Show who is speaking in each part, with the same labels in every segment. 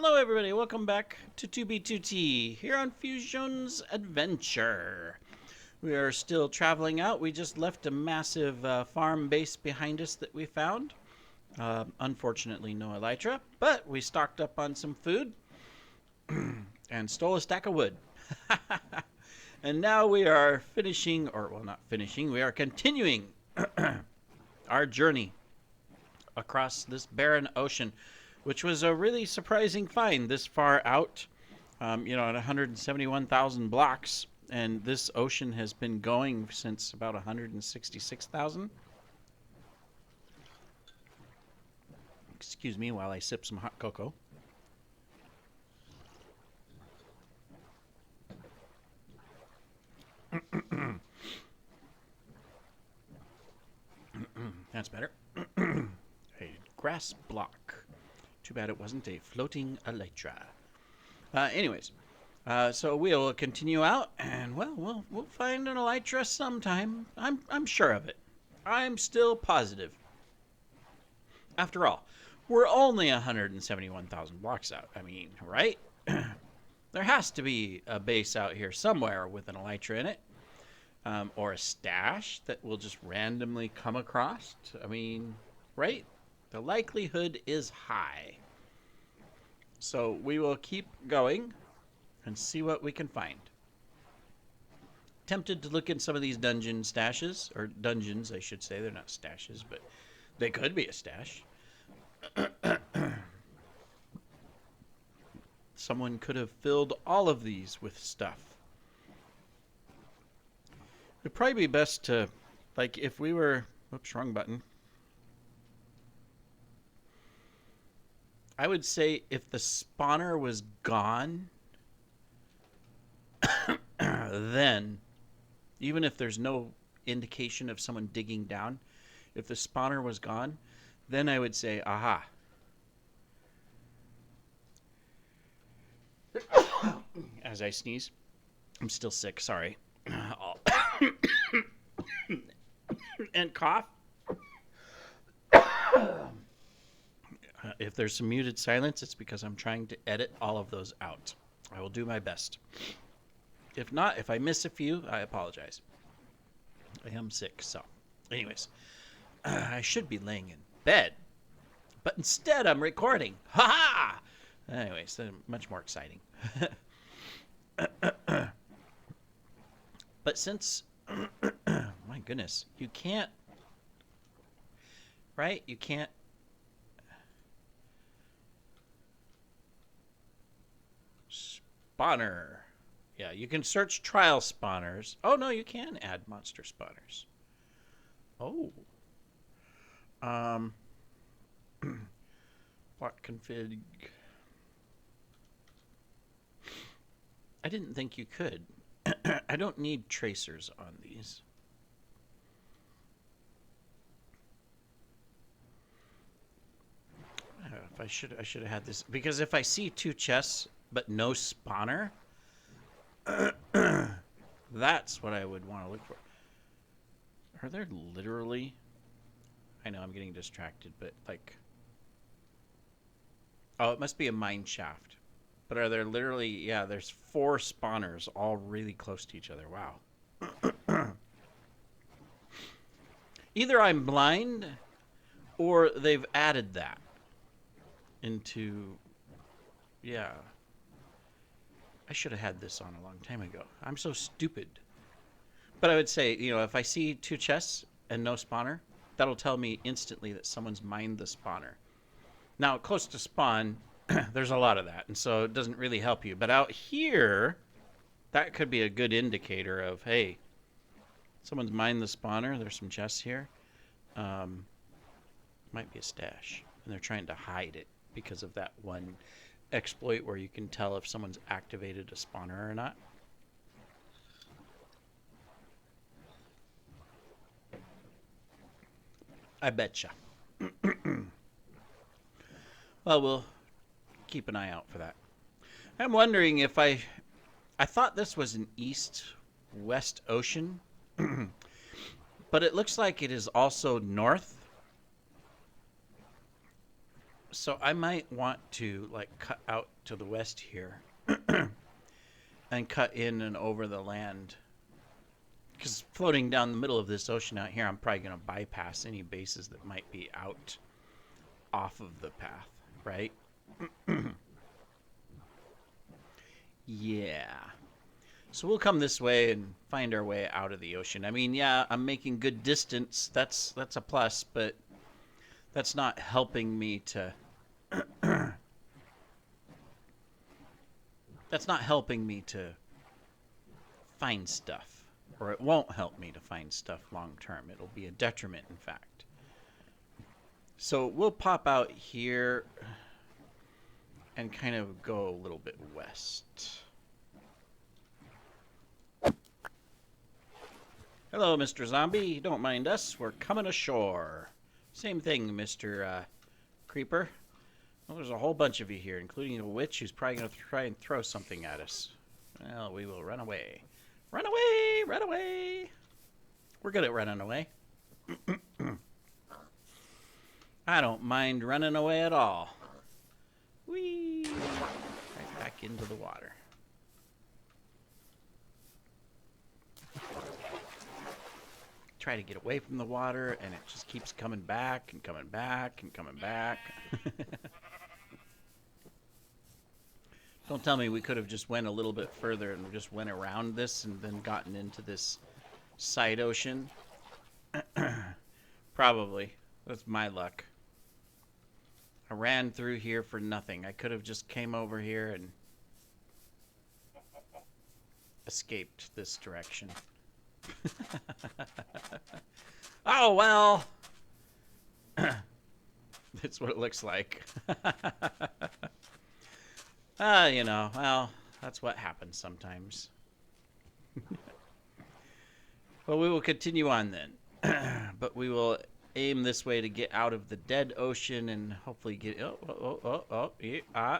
Speaker 1: Hello everybody, welcome back to 2B2T here on Fusion's Adventure. We are still traveling out. We just left a massive farm base behind us that we found. Unfortunately no elytra, but we stocked up on some food and stole a stack of wood. And now we are finishing, or well not finishing, we are continuing our journey across this barren ocean, which was a really surprising find this far out, at 171,000 blocks. And this ocean has been going since about 166,000. Excuse me while I sip some hot cocoa. That's better. A grass block. Too bad it wasn't a floating elytra. So we'll continue out, and we'll find an elytra sometime. I'm sure of it. I'm still positive. After all, we're only 171,000 blocks out. I mean, right? There has to be a base out here somewhere with an elytra in it, or a stash that we'll just randomly come across. I mean, right? The likelihood is high. So we will keep going and see what we can find. Tempted to look in some of these dungeon stashes, or dungeons, I should say. They're not stashes, but they could be a stash. Someone could have filled all of these with stuff. It'd probably be best to, like, if we were... Oops, wrong button. I would say if the spawner was gone, then, even if there's no indication of someone digging down, if the spawner was gone, then I would say, aha. As I sneeze. I'm still sick, sorry. And cough. If there's some muted silence, it's because I'm trying to edit all of those out. I will do my best. If not, if I miss a few, I apologize. I am sick, so. Anyways, I should be laying in bed, but instead I'm recording. Ha-ha! Anyways, much more exciting. But since, my goodness, you can't, right? You can't. Spawner. Yeah, you can search trial spawners. Oh, no, you can add monster spawners. Oh. Block config. I didn't think you could. I don't need tracers on these. If I should have had this, because if I see two chests but no spawner, that's what I would want to look for. Are there literally... I know I'm getting distracted, but like... Oh, it must be a mine shaft. But are there literally... Yeah, there's 4 spawners all really close to each other. Wow. Either I'm blind or they've added that into... Yeah. I should have had this on a long time ago. I'm so stupid. But I would say, if I see 2 chests and no spawner, that'll tell me instantly that someone's mined the spawner. Now, close to spawn, there's a lot of that, and so it doesn't really help you. But out here, that could be a good indicator of, hey, someone's mined the spawner. There's some chests here. Might be a stash, and they're trying to hide it because of that one exploit where you can tell if someone's activated a spawner or not. I betcha. Well, we'll keep an eye out for that. I'm wondering if I thought this was an east-west ocean, but it looks like it is also north. So I might want to like cut out to the west here and cut in and over the land. Because floating down the middle of this ocean out here, I'm probably going to bypass any bases that might be out off of the path, right? Yeah. So we'll come this way and find our way out of the ocean. I mean, yeah, I'm making good distance. That's a plus, but that's not helping me to that's not helping me to find stuff, or it won't help me to find stuff long term. It'll be a detriment, in fact. So we'll pop out here and kind of go a little bit west. Hello, Mr. Zombie. Don't mind us. We're coming ashore. Same thing, Mr. Creeper. Well, there's a whole bunch of you here, including a witch who's probably going to try and throw something at us. Well, we will run away. Run away! Run away! We're good at running away. I don't mind running away at all. Whee! Right back into the water. Try to get away from the water, and it just keeps coming back and coming back and coming back. Don't tell me we could have just went a little bit further and just went around this and then gotten into this side ocean. Probably. That's my luck. I ran through here for nothing. I could have just came over here and escaped this direction. Oh, well. That's what it looks like. You know, well, that's what happens sometimes. Well, we will continue on then. But we will aim this way to get out of the dead ocean and hopefully get... Yeah.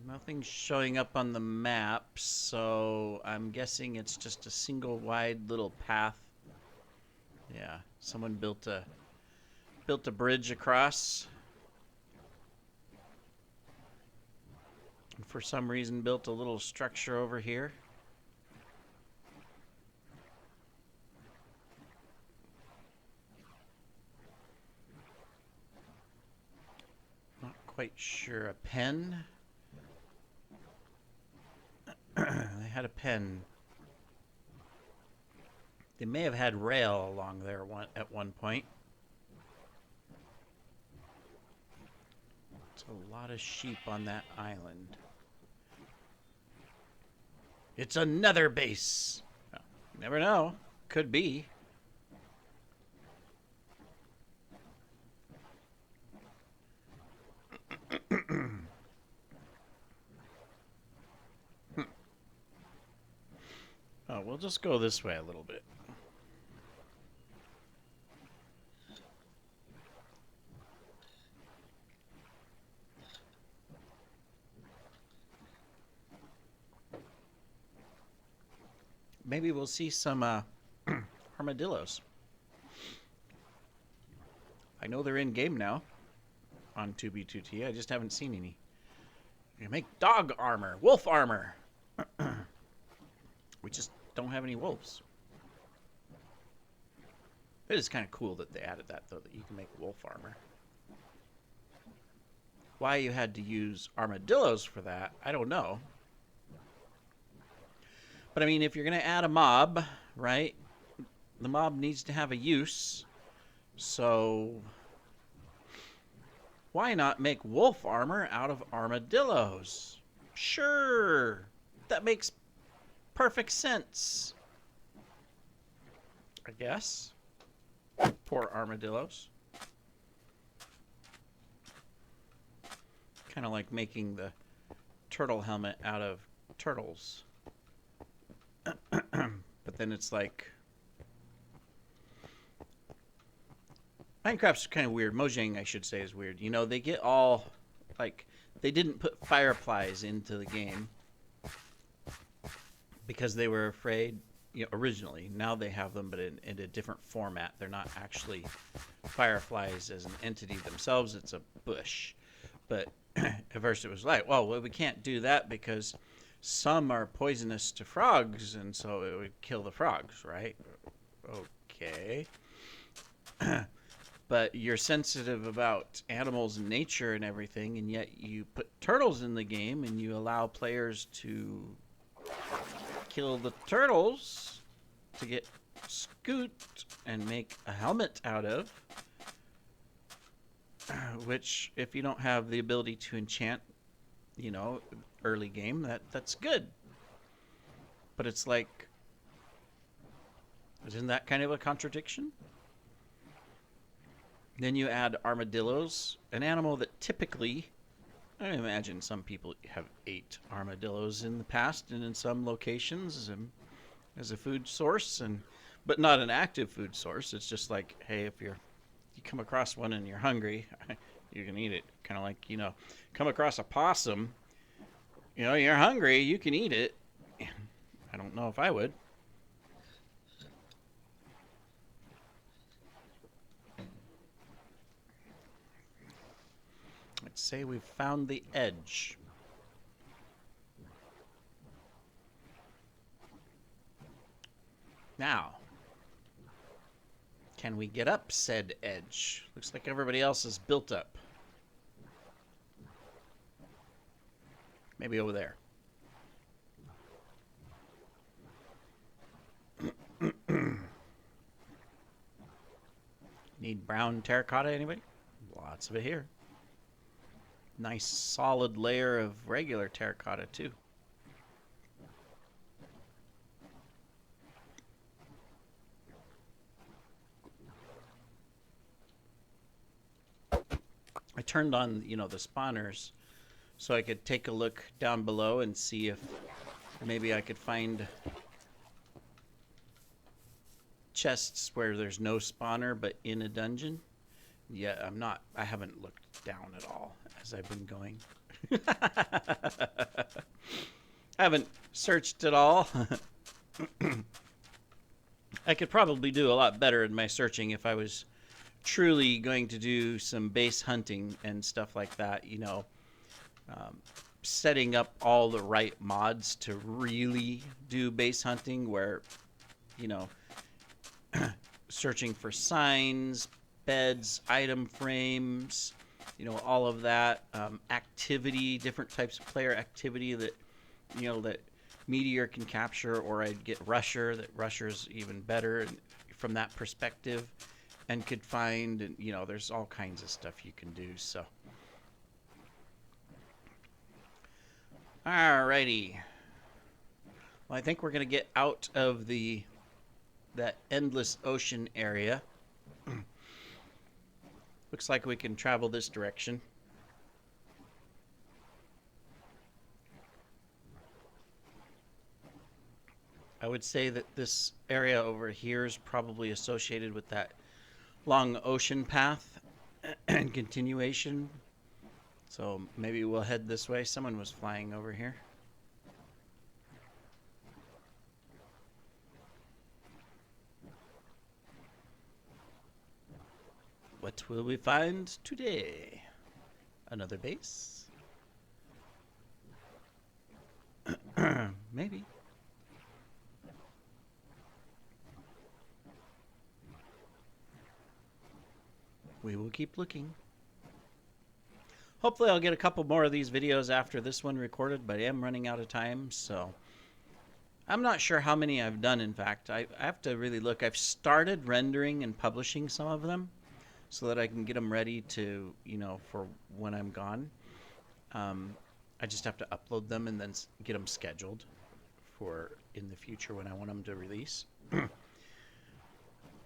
Speaker 1: Nothing's showing up on the map, so I'm guessing it's just a single wide little path. Yeah, someone built a bridge across. And for some reason built a little structure over here. Not quite sure. A pen? They had a pen. They may have had rail along there at one point. It's a lot of sheep on that island. It's another base. Oh, never know. Could be. Oh, we'll just go this way a little bit. Maybe we'll see some armadillos. I know they're in game now on 2B2T. I just haven't seen any. You make dog armor, wolf armor. We just don't have any wolves. It is kind of cool that they added that, though, that you can make wolf armor. Why you had to use armadillos for that, I don't know. But, I mean, if you're going to add a mob, right, the mob needs to have a use. So, why not make wolf armor out of armadillos? Sure, that makes perfect sense. I guess. Poor armadillos. Kind of like making the turtle helmet out of turtles. But then it's like... Minecraft's kind of weird. Mojang, I should say, is weird. You know, they get all... Like, they didn't put fireflies into the game because they were afraid originally. Now they have them, but in a different format. They're not actually fireflies as an entity themselves. It's a bush. But at first it was like, well, we can't do that because some are poisonous to frogs, and so it would kill the frogs, right? Okay. But you're sensitive about animals and nature and everything, and yet you put turtles in the game and you allow players to kill the turtles to get Scoot and make a helmet out of, which if you don't have the ability to enchant, early game, that's good. But it's like, isn't that kind of a contradiction? Then you add armadillos, an animal that typically, I imagine some people have ate armadillos in the past and in some locations as a food source, but not an active food source. It's just like, hey, if you come across one and you're hungry, you can eat it. Kind of like, come across a possum, you're hungry, you can eat it. I don't know if I would. Let's say we've found the edge. Now, can we get up said edge? Looks like everybody else is built up. Maybe over there. Need brown terracotta, anybody? Lots of it here. Nice solid layer of regular terracotta too. I turned on, the spawners so I could take a look down below and see if maybe I could find chests where there's no spawner but in a dungeon. Yeah, I haven't looked down at all as I've been going. I haven't searched at all. I could probably do a lot better in my searching if I was truly going to do some base hunting and stuff like that, setting up all the right mods to really do base hunting where, searching for signs, beds, item frames, all of that, activity, different types of player activity that, that Meteor can capture, or I'd get Rusher, that Rusher's even better from that perspective, and could find, and there's all kinds of stuff you can do, so. Alrighty. Well, I think we're going to get out of that endless ocean area. Looks like we can travel this direction. I would say that this area over here is probably associated with that long ocean path and continuation. So maybe we'll head this way. Someone was flying over here. What will we find today? Another base? Maybe. We will keep looking. Hopefully I'll get a couple more of these videos after this one recorded, but I am running out of time, so I'm not sure how many I've done, in fact. I have to really look. I've started rendering and publishing some of them so that I can get them ready to, for when I'm gone. I just have to upload them and then get them scheduled for in the future when I want them to release.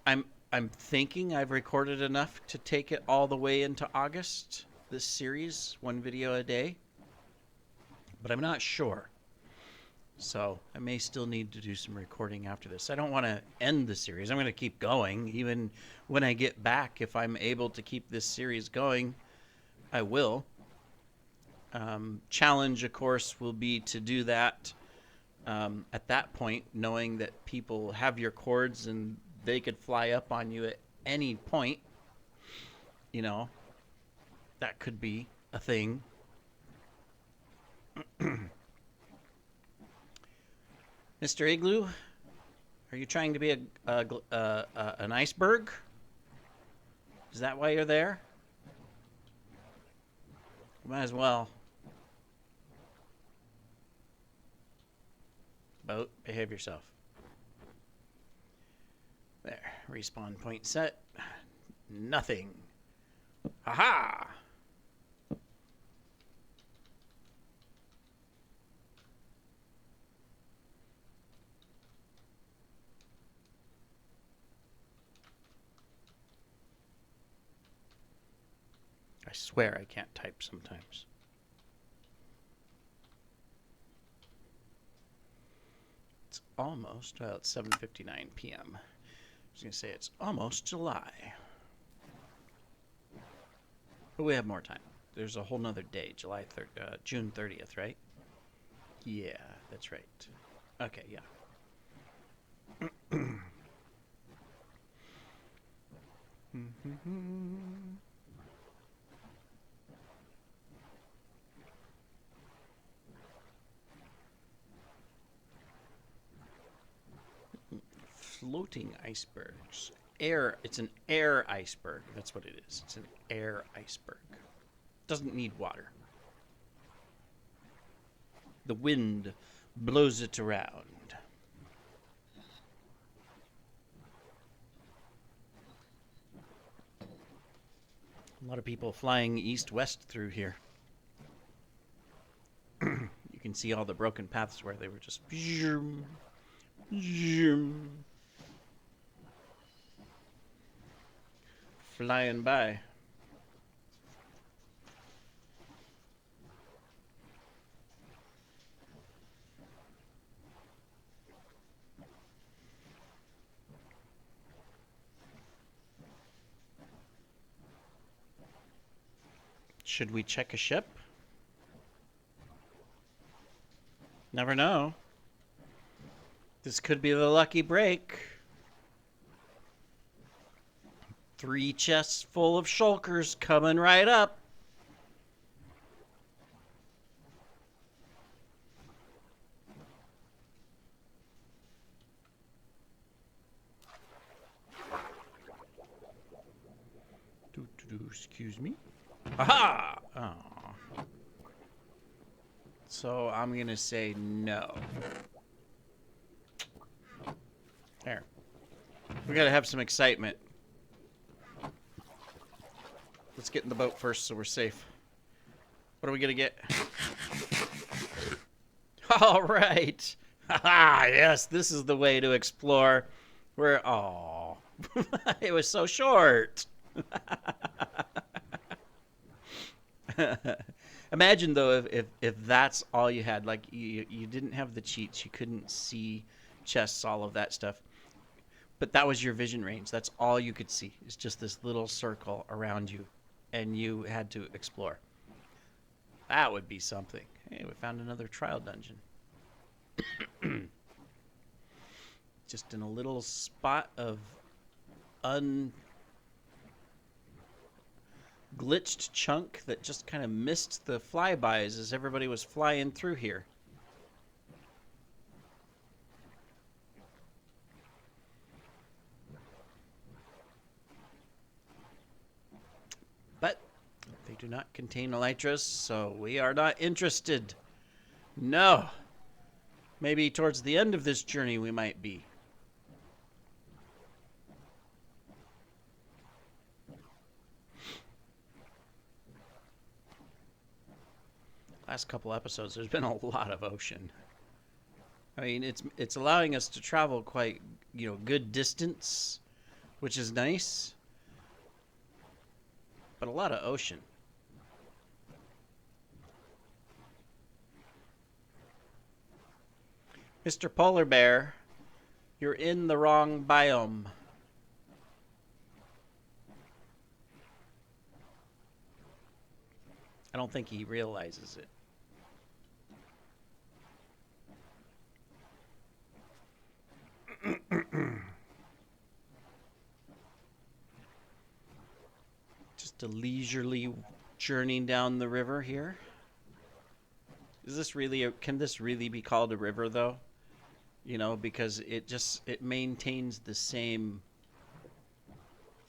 Speaker 1: I'm thinking I've recorded enough to take it all the way into August, this series, one video a day, but I'm not sure. So I may still need to do some recording after this. I don't want to end the series. I'm going to keep going. Even when I get back, if I'm able to keep this series going, I will. Challenge, of course, will be to do that At that point, knowing that people have your cords and they could fly up on you at any point, you know, that could be a thing. Mr. Igloo, are you trying to be an iceberg? Is that why you're there? Might as well. Boat, behave yourself. There, respawn point set. Nothing. Haha! I swear I can't type sometimes. It's almost, well, it's 7:59 p.m. I was going to say it's almost July. But we have more time. There's a whole nother day, June 30th, right? Yeah, that's right. Okay, yeah. Floating icebergs. It's an air iceberg. That's what it is. It's an air iceberg. Doesn't need water. The wind blows it around. A lot of people flying east-west through here. You can see all the broken paths where they were just zoom, zoom, flying by. Should we check a ship? Never know. This could be the lucky break. 3 chests full of shulkers coming right up. Excuse me. Aha! Oh. So I'm gonna say no. There. We gotta have some excitement. Let's get in the boat first so we're safe. What are we gonna get? All right. Haha, yes, this is the way to explore. Oh, it was so short. Imagine though if that's all you had, like you didn't have the cheats, you couldn't see chests, all of that stuff, but that was your vision range. That's all you could see. It's just this little circle around you, and you had to explore. That would be something. Hey, we found another trial dungeon. Just in a little spot of glitched chunk that just kind of missed the flybys as everybody was flying through here. But they do not contain elytras, so we are not interested. No. Maybe towards the end of this journey we might be. Last couple episodes, there's been a lot of ocean. I mean, it's allowing us to travel quite, good distance, which is nice. But a lot of ocean. Mr. Polar Bear, you're in the wrong biome. I don't think he realizes it. Just a leisurely journey down the river here. Is this really can this really be called a river though? You know, because it maintains the same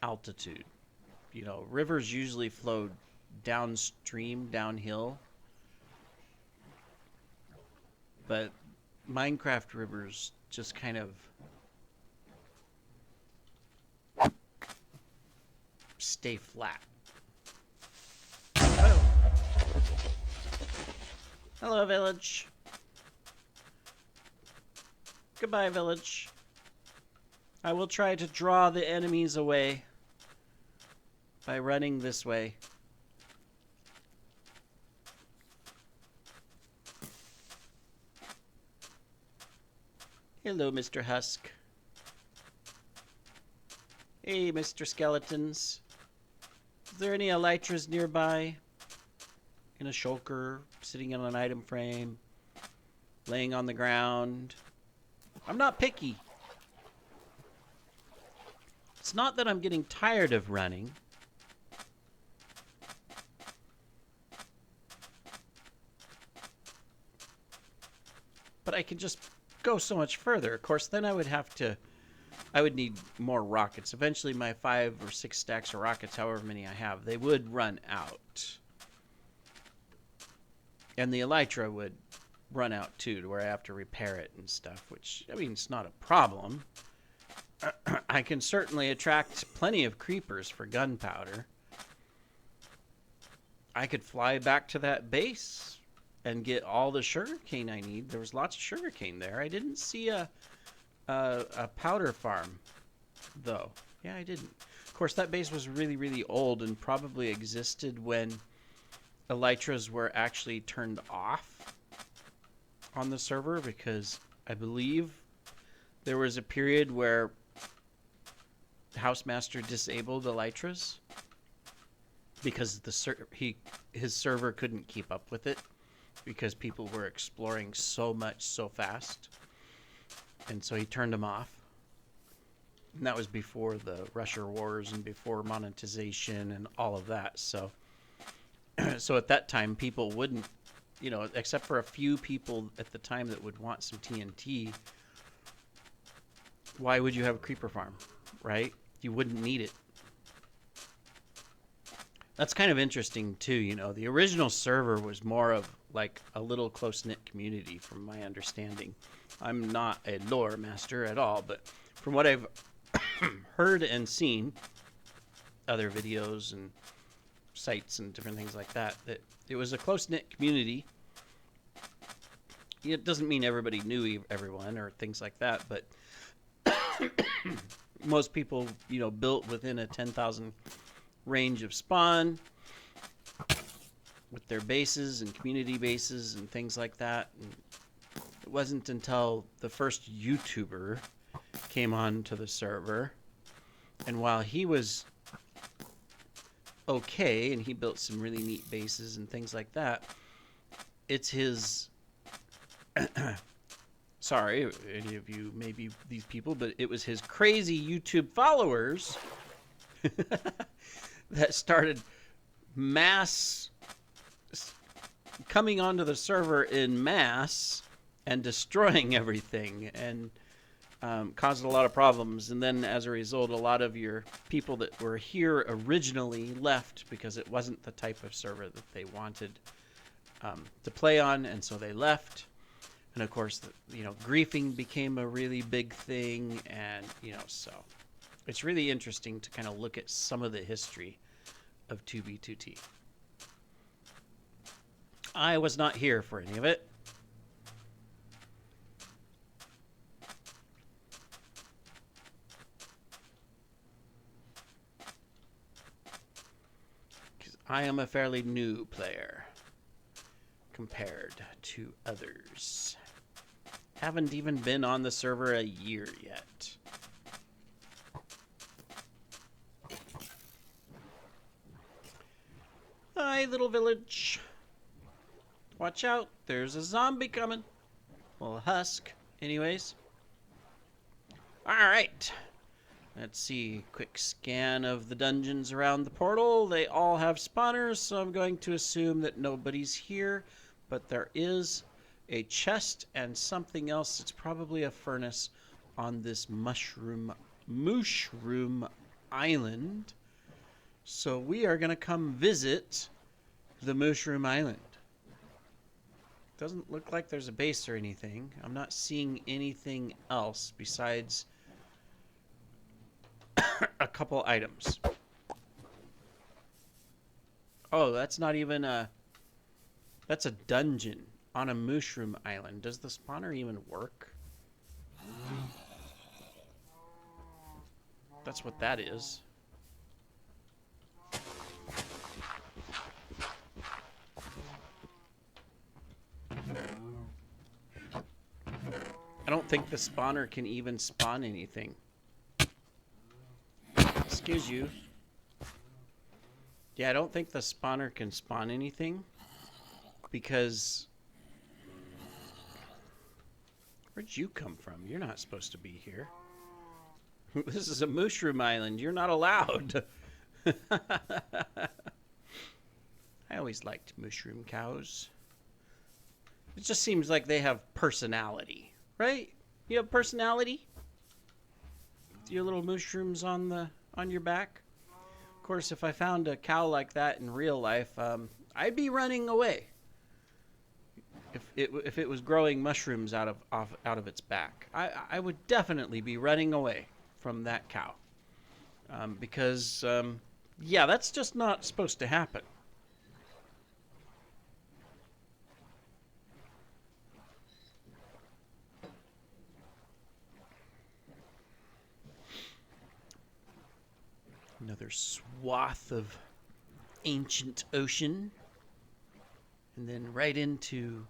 Speaker 1: altitude. You know, rivers usually flow downstream, downhill. But Minecraft rivers just kind of stay flat. Oh. Hello, village. Goodbye, village. I will try to draw the enemies away by running this way. Hello, Mr. Husk. Hey, Mr. Skeletons. Is there any elytras nearby? In a shulker, sitting in an item frame, laying on the ground. I'm not picky. It's not that I'm getting tired of running. But I can just go so much further. Of course, then I would need more rockets. Eventually my 5 or 6 stacks of rockets, however many I have, they would run out. And the elytra would run out too, to where I have to repair it and stuff, which, I mean, it's not a problem. I can certainly attract plenty of creepers for gunpowder. I could fly back to that base and get all the sugarcane I need. There was lots of sugarcane there. I didn't see a powder farm, though. Yeah, I didn't. Of course, that base was really, really old and probably existed when elytras were actually turned off on the server, because I believe there was a period where Housemaster disabled elytras because his server couldn't keep up with it, because people were exploring so much so fast, and so he turned them off. And that was before the Russia Wars and before monetization and all of that. So so at that time, people wouldn't, you know, except for a few people at the time that would want some TNT, why would you have a creeper farm, right? You wouldn't need it. That's kind of interesting too, you know. The original server was more of like a little close-knit community, from my understanding. I'm not a lore master at all, but from what I've heard and seen, other videos and sites and different things like that, that it was a close-knit community. It doesn't mean everybody knew everyone or things like that, but most people, you know, built within a 10,000 range of spawn with their bases and community bases and things like that. And it wasn't until the first YouTuber came on to the server, and while he was okay and he built some really neat bases and things like that, it's his sorry, any of you, maybe these people, but it was his crazy YouTube followers that started mass coming onto the server in mass and destroying everything, and caused a lot of problems. And then as a result, a lot of your people that were here originally left because it wasn't the type of server that they wanted to play on, and so they left. And of course, you know, griefing became a really big thing, and you know, so it's really interesting to kind of look at some of the history of 2B2T. I was not here for any of it. Because I am a fairly new player compared to others. Haven't even been on the server a year yet. Hi, little village. Watch out, there's a zombie coming. Well, a husk, anyways. Alright. Let's see. Quick scan of the dungeons around the portal. They all have spawners, so I'm going to assume that nobody's here. But there is a chest and something else. It's probably a furnace on this mushroom island. So we are going to come visit the mushroom island. Doesn't look like there's a base or anything. I'm not seeing anything else besides a couple items. Oh, that's not even a... That's a dungeon on a mushroom island. Does the spawner even work? That's what that is. I don't think the spawner can even spawn anything. Excuse you. Yeah, I don't think the spawner can spawn anything. Because... Where'd you come from? You're not supposed to be here. This is a mushroom island. You're not allowed. I always liked mushroom cows. It just seems like they have personality, right? You have personality? Your little mushrooms on your back? Of course, if I found a cow like that in real life, I'd be running away. If it was growing mushrooms out of its back, I would definitely be running away from that cow, because yeah, that's just not supposed to happen. Another swath of ancient ocean, and then right into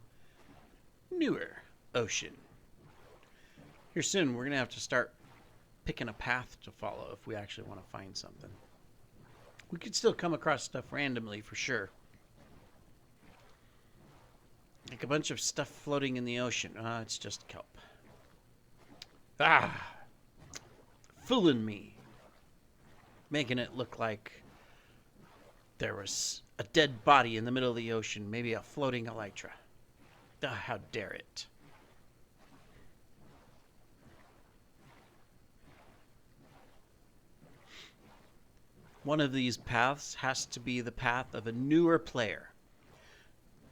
Speaker 1: newer ocean. Here soon, we're going to have to start picking a path to follow if we actually want to find something. We could still come across stuff randomly for sure. Like a bunch of stuff floating in the ocean. It's just kelp. Fooling me. Making it look like there was a dead body in the middle of the ocean. Maybe a floating elytra. How dare it. One of these paths has to be the path of a newer player.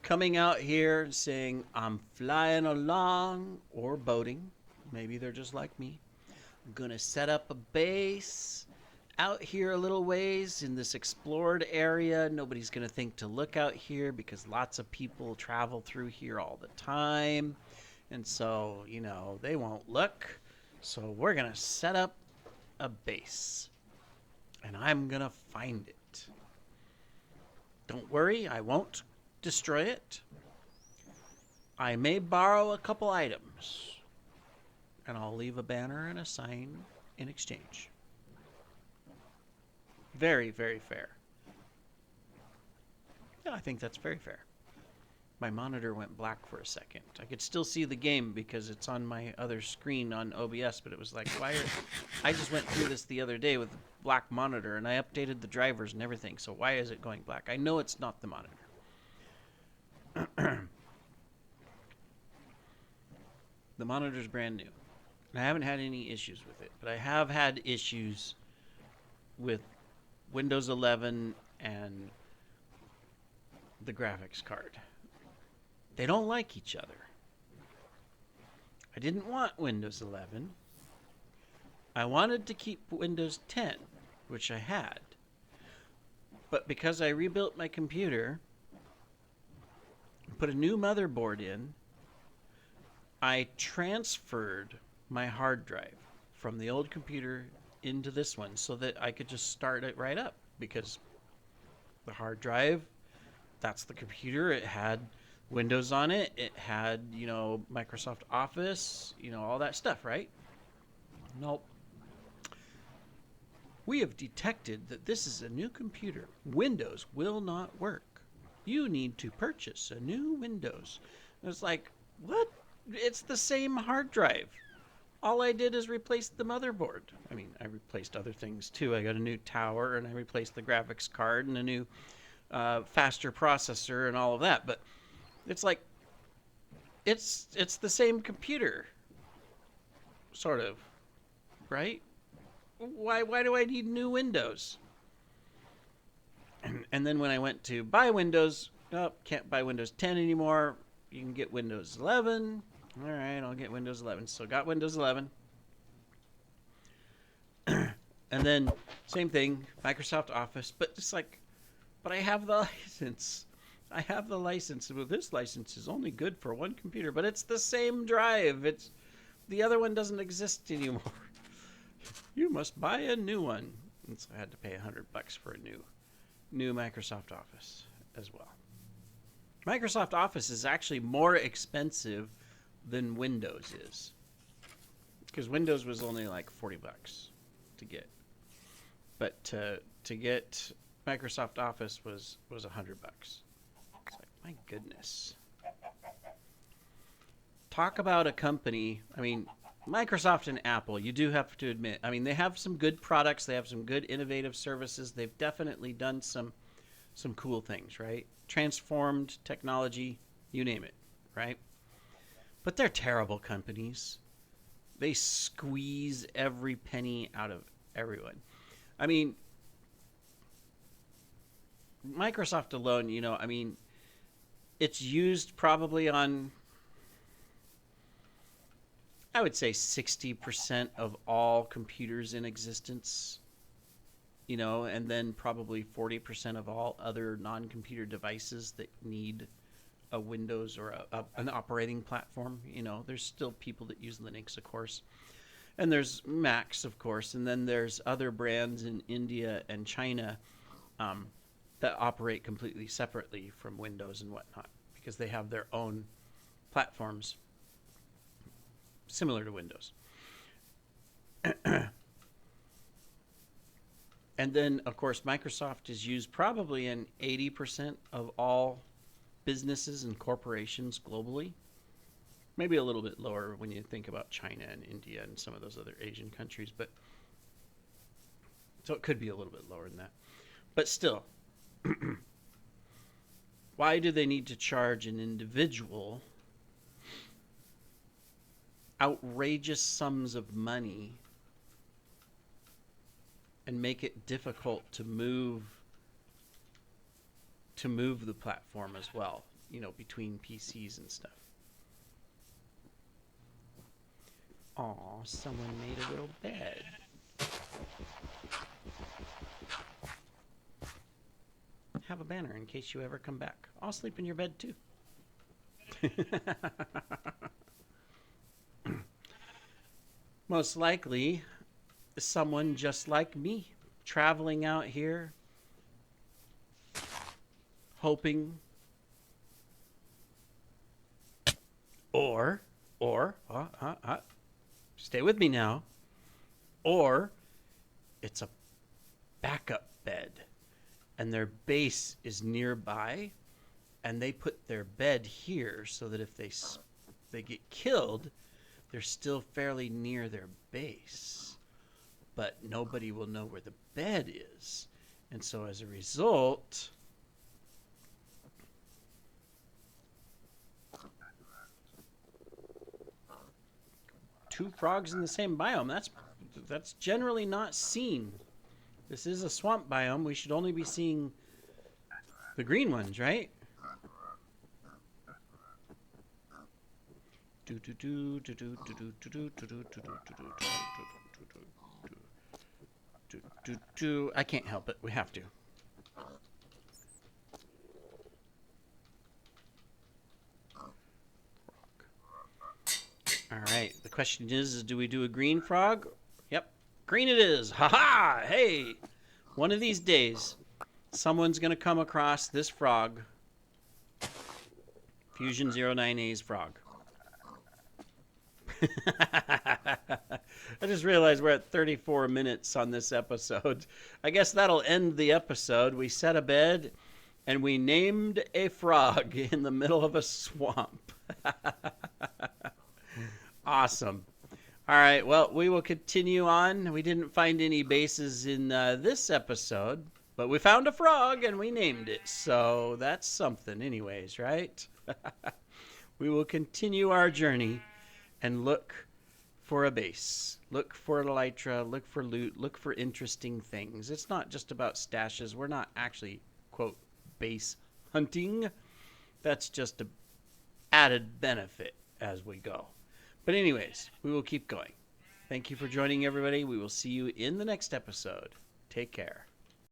Speaker 1: Coming out here and saying, I'm flying along, or boating. Maybe they're just like me. I'm going to set up a base out here a little ways in this explored area. Nobody's going to think to look out here because lots of people travel through here all the time. And so, you know, they won't look. So we're going to set up a base. And I'm going to find it. Don't worry, I won't destroy it. I may borrow a couple items. And I'll leave a banner and a sign in exchange. Very, very fair. Yeah, I think that's very fair. My monitor went black for a second. I could still see the game because it's on my other screen on OBS, but it was like, I just went through this the other day with a black monitor, and I updated the drivers and everything, so why is it going black? I know it's not the monitor. The monitor's brand new. And I haven't had any issues with it, but I have had issues with Windows 11 and the graphics card. They don't like each other. I didn't want Windows 11. I wanted to keep Windows 10, which I had. But because I rebuilt my computer, put a new motherboard in, I transferred my hard drive from the old computer into this one so that I could just start it right up, because the hard drive, that's the computer. It had Windows on it. It had, you know, Microsoft Office, you know, all that stuff, right? Nope. We have detected that this is a new computer. Windows will not work. You need to purchase a new Windows. And it's like, what? It's the same hard drive. All I did is replace the motherboard. I mean, I replaced other things too. I got a new tower, and I replaced the graphics card, and a new faster processor, and all of that. But it's like it's the same computer, sort of, right? Why do I need new Windows? And then when I went to buy Windows, oh, can't buy Windows 10 anymore. You can get Windows 11. All right, I'll get Windows 11. So got Windows 11. And then same thing, Microsoft Office, but it's like, but I have the license. I have the license. Well, this license is only good for one computer, but it's the same drive. It's the other one doesn't exist anymore. You must buy a new one. And so I had to pay $100 for a new Microsoft Office as well. Microsoft Office is actually more expensive than Windows is, because Windows was only like $40 to get, but to get Microsoft Office was $100. It's like, my goodness. Talk about a company. I mean, Microsoft and Apple, you do have to admit, I mean, they have some good products, they have some good innovative services, they've definitely done some cool things, right? Transformed technology, you name it, right? But they're terrible companies. They squeeze every penny out of everyone. I mean, Microsoft alone, you know, I mean, it's used probably on, I would say 60% of all computers in existence, you know, and then probably 40% of all other non-computer devices that need a Windows or an operating platform. You know, there's still people that use Linux, of course. And there's Macs, of course. And then there's other brands in India and China that operate completely separately from Windows and whatnot, because they have their own platforms similar to Windows. And then, of course, Microsoft is used probably in 80% of all businesses and corporations globally. Maybe a little bit lower when you think about China and India and some of those other Asian countries, but so it could be a little bit lower than that. But still, why do they need to charge an individual outrageous sums of money and make it difficult to move the platform as well, you know, between PCs and stuff? Aw, someone made a little bed. Have a banner in case you ever come back. I'll sleep in your bed too. Most likely someone just like me, traveling out here, hoping, or stay with me now, or it's a backup bed and their base is nearby and they put their bed here so that if they get killed, they're still fairly near their base, but nobody will know where the bed is. And so as a result, two frogs in the same biome, that's generally not seen. This is a swamp biome. We should only be seeing the green ones, right? I can't help it. We have to. All right. The question is do we do a green frog? Yep. Green it is. Ha-ha! Hey! One of these days, someone's going to come across this frog. Fusion09a's frog. I just realized we're at 34 minutes on this episode. I guess that'll end the episode. We set a bed and we named a frog in the middle of a swamp. Awesome. All right, well, we will continue on. We didn't find any bases in this episode, but we found a frog and we named it. So that's something, anyways, right? We will continue our journey and look for a base. Look for elytra, look for loot, look for interesting things. It's not just about stashes. We're not actually, quote, base hunting. That's just a added benefit as we go. But anyways, we will keep going. Thank you for joining, everybody. We will see you in the next episode. Take care.